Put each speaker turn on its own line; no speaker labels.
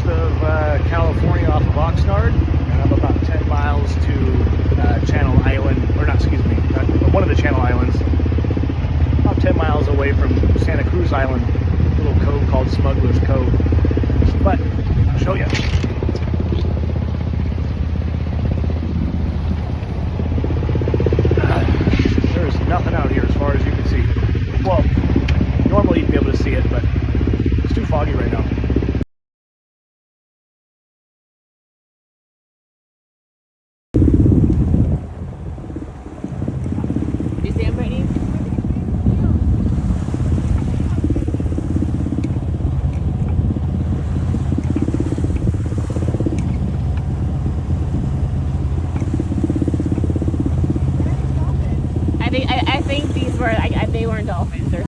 of California off of Oxnard, and I'm about 10 miles to Channel Island, or not, excuse me, one of the Channel Islands. About 10 miles away from Santa Cruz Island, a little cove called Smuggler's Cove. But I'll show you. There's nothing out here as far as you can see. Well, normally you'd be able to see it, but it's too foggy right now.
You see him, Brittany? I think these were they weren't dolphins. They're